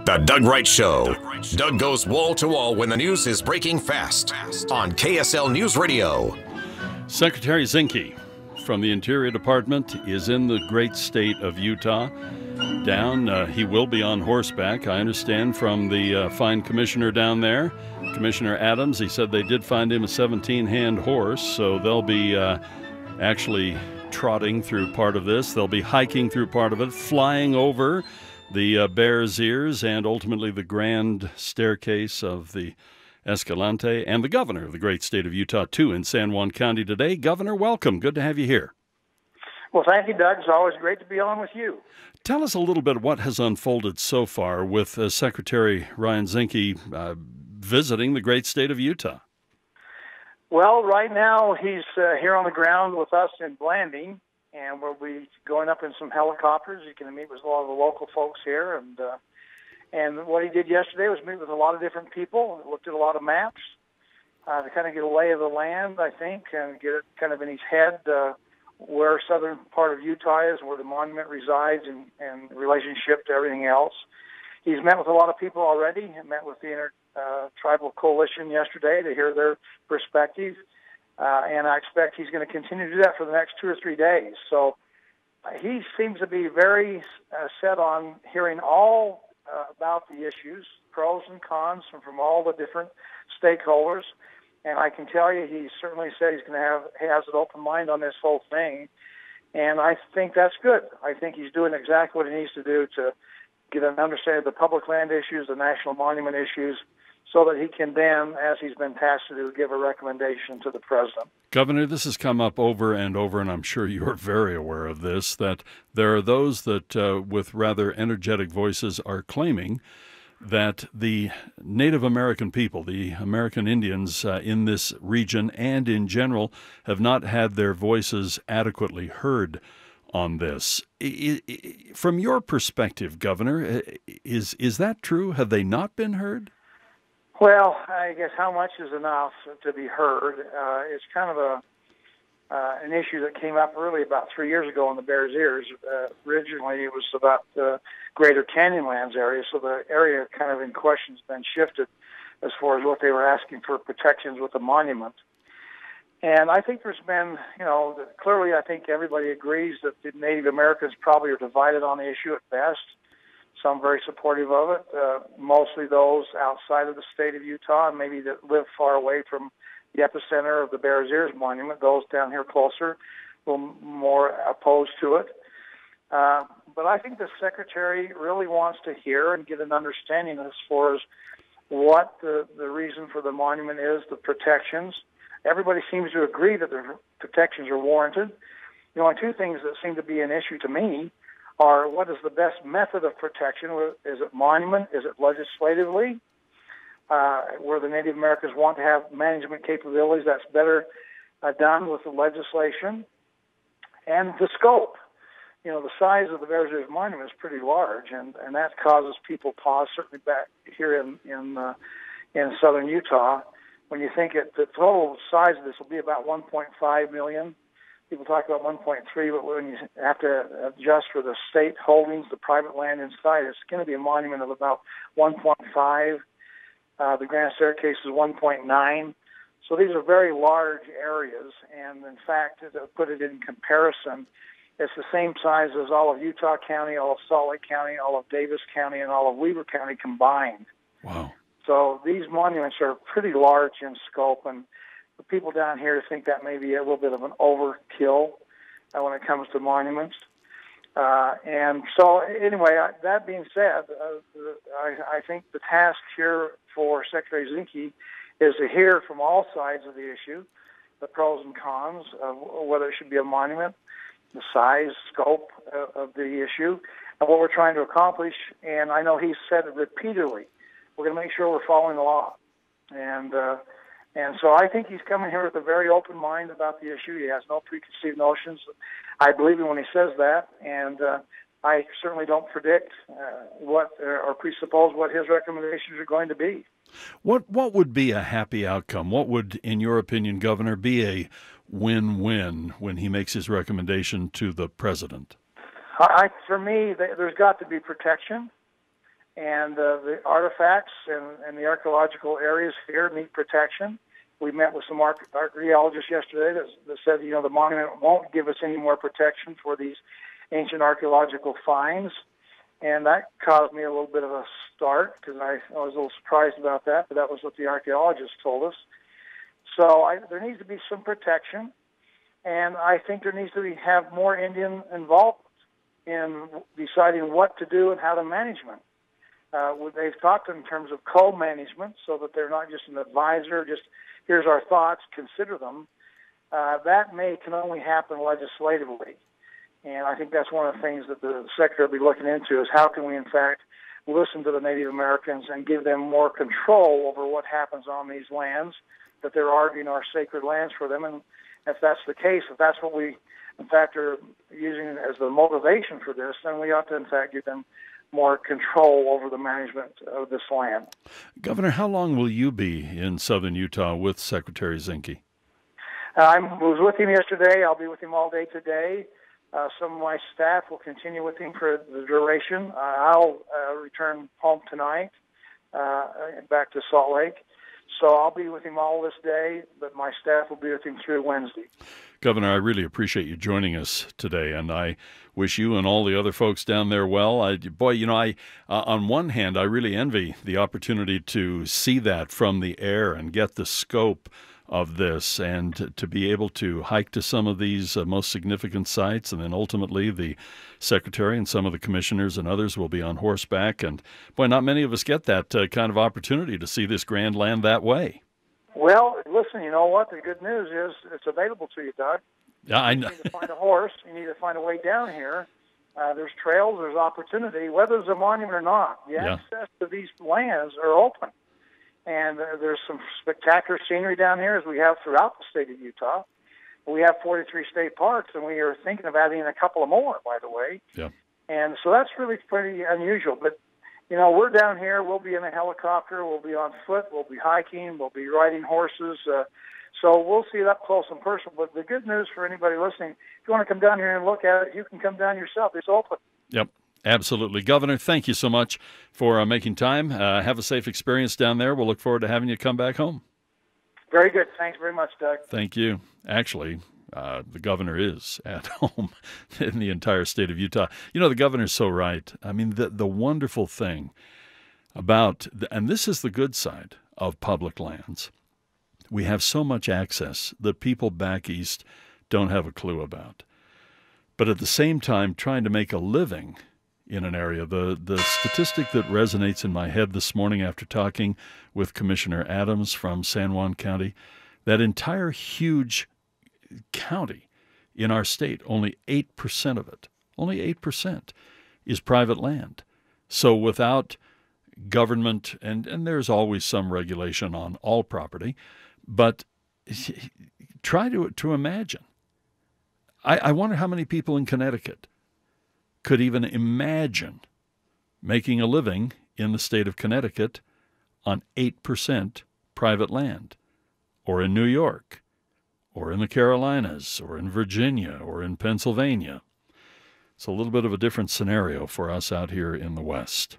The Doug Wright Show. Doug goes wall to wall when the news is breaking fast on KSL News Radio. Secretary Zinke from the Interior Department is in the great state of Utah. He will be on horseback, I understand, from the fine commissioner down there, Commissioner Adams. He said they did find him a 17-hand horse, so they'll be actually trotting through part of this. They'll be hiking through part of it, flying over the Bears Ears and ultimately the grand staircase of the Escalante, and the governor of the great state of Utah, too, in San Juan County today. Governor, welcome. Good to have you here. Well, thank you, Doug. It's always great to be on with you. Tell us a little bit what has unfolded so far with Secretary Ryan Zinke visiting the great state of Utah. Well, right now he's here on the ground with us in Blanding, and we'll be going up in some helicopters. You can meet with a lot of the local folks here, and what he did yesterday was meet with a lot of different people, looked at a lot of maps to kind of get a lay of the land, I think, and get it kind of in his head where southern part of Utah is, where the monument resides, and relationship to everything else. He's met with a lot of people already. He met with the Tribal Coalition yesterday to hear their perspective, and I expect he's going to continue to do that for the next 2 or 3 days. So he seems to be very set on hearing all about the issues, pros and cons from all the different stakeholders. And I can tell you, he certainly said he has an open mind on this whole thing. And I think that's good. I think he's doing exactly what he needs to do to get an understanding of the public land issues, the national monument issues, so that he can then, as he's been tasked to do, give a recommendation to the president. Governor, this has come up over and over, and I'm sure you're very aware of this, that there are those that, with rather energetic voices, are claiming that the Native American people, the American Indians in this region and in general, have not had their voices adequately heard on this. From your perspective, Governor, is that true? Have they not been heard? Well, I guess how much is enough to be heard? It's kind of an issue that came up really about 3 years ago in the Bears Ears. Originally, it was about the Greater Canyonlands area, so the area kind of in question has been shifted as far as what they were asking for protections with the monument. And I think there's been, clearly I think everybody agrees that the Native Americans probably are divided on the issue at best. Some very supportive of it, mostly those outside of the state of Utah, and maybe that live far away from the epicenter of the Bears Ears monument. Those down here closer were more opposed to it. But I think the Secretary really wants to hear and get an understanding as far as what the reason for the monument is, the protections. Everybody seems to agree that the protections are warranted. The only two things that seem to be an issue to me are what is the best method of protection? Is it monument? Is it legislatively? Where the Native Americans want to have management capabilities, that's better done with the legislation. And the scope. The size of the Bears Ears Monument is pretty large, and that causes people pause, certainly back here in southern Utah. When you think the total size of this will be about 1.5 million. People talk about 1.3, but when you have to adjust for the state holdings, the private land inside, it's going to be a monument of about 1.5. The Grand Staircase is 1.9. So these are very large areas, and in fact, to put it in comparison, it's the same size as all of Utah County, all of Salt Lake County, all of Davis County, and all of Weber County combined. Wow. So these monuments are pretty large in scope, and the people down here think that may be a little bit of an overkill when it comes to monuments. And so anyway, that being said, I think the task here for Secretary Zinke is to hear from all sides of the issue, the pros and cons of whether it should be a monument, the size, scope of the issue, and what we're trying to accomplish. And I know he's said it repeatedly, we're going to make sure we're following the law. And so I think he's coming here with a very open mind about the issue. He has no preconceived notions. I believe him when he says that, and I certainly don't predict or presuppose what his recommendations are going to be. What would be a happy outcome? What would, in your opinion, Governor, be a win-win when he makes his recommendation to the president? For me, there's got to be protection. And the artifacts and the archaeological areas here need protection. We met with some archaeologists yesterday that said, the monument won't give us any more protection for these ancient archaeological finds. And that caused me a little bit of a start because I was a little surprised about that, but that was what the archaeologists told us. So there needs to be some protection, and I think there needs to have more Indian involvement in deciding what to do and how to management. They've talked in terms of co-management so that they're not just an advisor, just here's our thoughts, consider them. That can only happen legislatively. And I think that's one of the things that the Secretary will be looking into is how can we, in fact, listen to the Native Americans and give them more control over what happens on these lands, that they're arguing our sacred lands for them. And if that's the case, if that's what we, in fact, are using as the motivation for this, then we ought to, in fact, give them more control over the management of this land. Governor, how long will you be in southern Utah with Secretary Zinke? I was with him yesterday. I'll be with him all day today. Some of my staff will continue with him for the duration. I'll return home tonight, back to Salt Lake. So I'll be with him all this day, but my staff will be with him through Wednesday. Governor, I really appreciate you joining us today, and I wish you and all the other folks down there well. On one hand, I really envy the opportunity to see that from the air and get the scope of this, and to be able to hike to some of these most significant sites, and then ultimately the Secretary and some of the commissioners and others will be on horseback. And boy, not many of us get that kind of opportunity to see this grand land that way. Well, listen, you know what? The good news is it's available to you, Doug. Yeah, I know. You need to find a horse. You need to find a way down here. There's trails. There's opportunity, whether it's a monument or not. The access to these lands are open. And there's some spectacular scenery down here, as we have throughout the state of Utah. We have 43 state parks, and we are thinking of adding a couple of more, by the way. Yeah. And so that's really pretty unusual. But, we're down here. We'll be in a helicopter. We'll be on foot. We'll be hiking. We'll be riding horses. So we'll see it up close and personal. But the good news for anybody listening, if you want to come down here and look at it, you can come down yourself. It's open. Yep. Absolutely. Governor, thank you so much for making time. Have a safe experience down there. We'll look forward to having you come back home. Very good. Thanks very much, Doug. Thank you. Actually, the governor is at home in the entire state of Utah. The governor's so right. I mean, the wonderful thing about, and this is the good side of public lands, we have so much access that people back east don't have a clue about. But at the same time, trying to make a living in an area. The statistic that resonates in my head this morning after talking with Commissioner Adams from San Juan County, that entire huge county in our state, only 8% of it, only 8% is private land. So without government, and there's always some regulation on all property, but try to imagine. I wonder how many people in Connecticut could even imagine making a living in the state of Connecticut on 8% private land, or in New York, or in the Carolinas, or in Virginia, or in Pennsylvania. It's a little bit of a different scenario for us out here in the West.